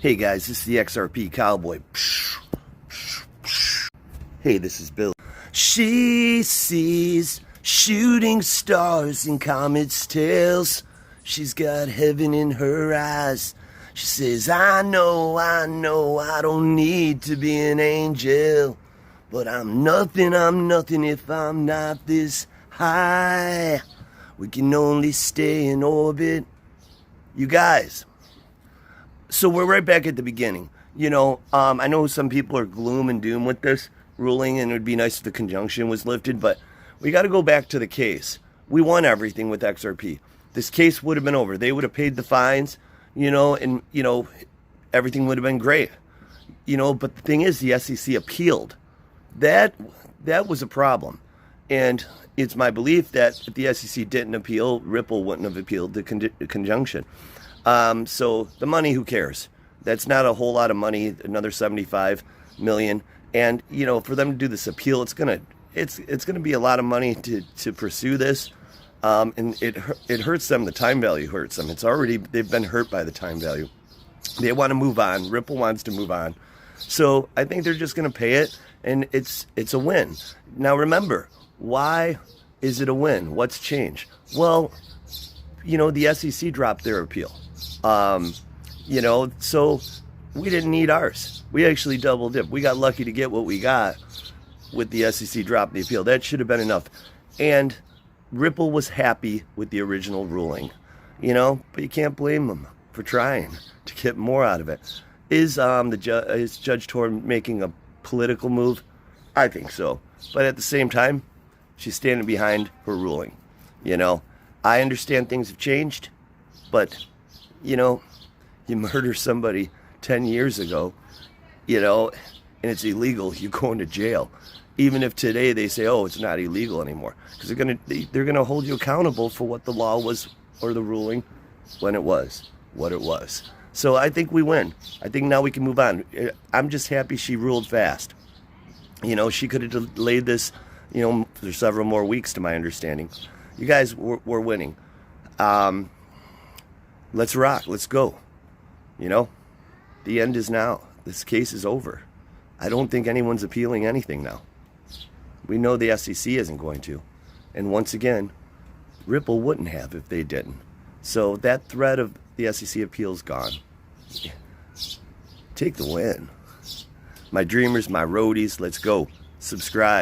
Hey guys, this is the XRP Cowboy. Hey, this is Bill. She sees shooting stars and comets' tails. She's got heaven in her eyes. She says, I know, I don't need to be an angel. But I'm nothing if I'm not this high. We can only stay in orbit. You guys. So we're right back at the beginning. I know some people are gloom and doom with this ruling, and it would be nice if the conjunction was lifted, but we got to go back to the case. We won everything with XRP. This case would have been over. They would have paid the fines, and everything would have been great. But the thing is, the SEC appealed. That was a problem. And it's my belief that if the SEC didn't appeal, Ripple wouldn't have appealed the conjunction. So the money, who cares? That's not a whole lot of money, another 75 million. And, for them to do this appeal, it's gonna be a lot of money to pursue this. And it hurts them. The time value hurts them. They've been hurt by the time value. They want to move on. Ripple wants to move on. So I think they're just going to pay it, and it's a win. Now remember, why is it a win? What's changed? Well, the SEC dropped their appeal. So we didn't need ours. We actually double dipped. We got lucky to get what we got with the SEC dropping the appeal. That should have been enough. And Ripple was happy with the original ruling, but you can't blame them for trying to get more out of it. Is Judge Tor making a political move? I think so. But at the same time, she's standing behind her ruling. I understand things have changed, but, you murder somebody 10 years ago, and it's illegal, you're going to jail. Even if today they say, oh, it's not illegal anymore. Because they're gonna hold you accountable for what the law was, or the ruling, when it was, what it was. So I think we win. I think now we can move on. I'm just happy she ruled fast. She could have delayed this, for several more weeks, to my understanding. You guys, we're winning. Let's rock. Let's go. The end is now. This case is over. I don't think anyone's appealing anything now. We know the SEC isn't going to. And once again, Ripple wouldn't have if they didn't. So that threat of the SEC appeal's gone. Take the win. My dreamers, my roadies, let's go. Subscribe.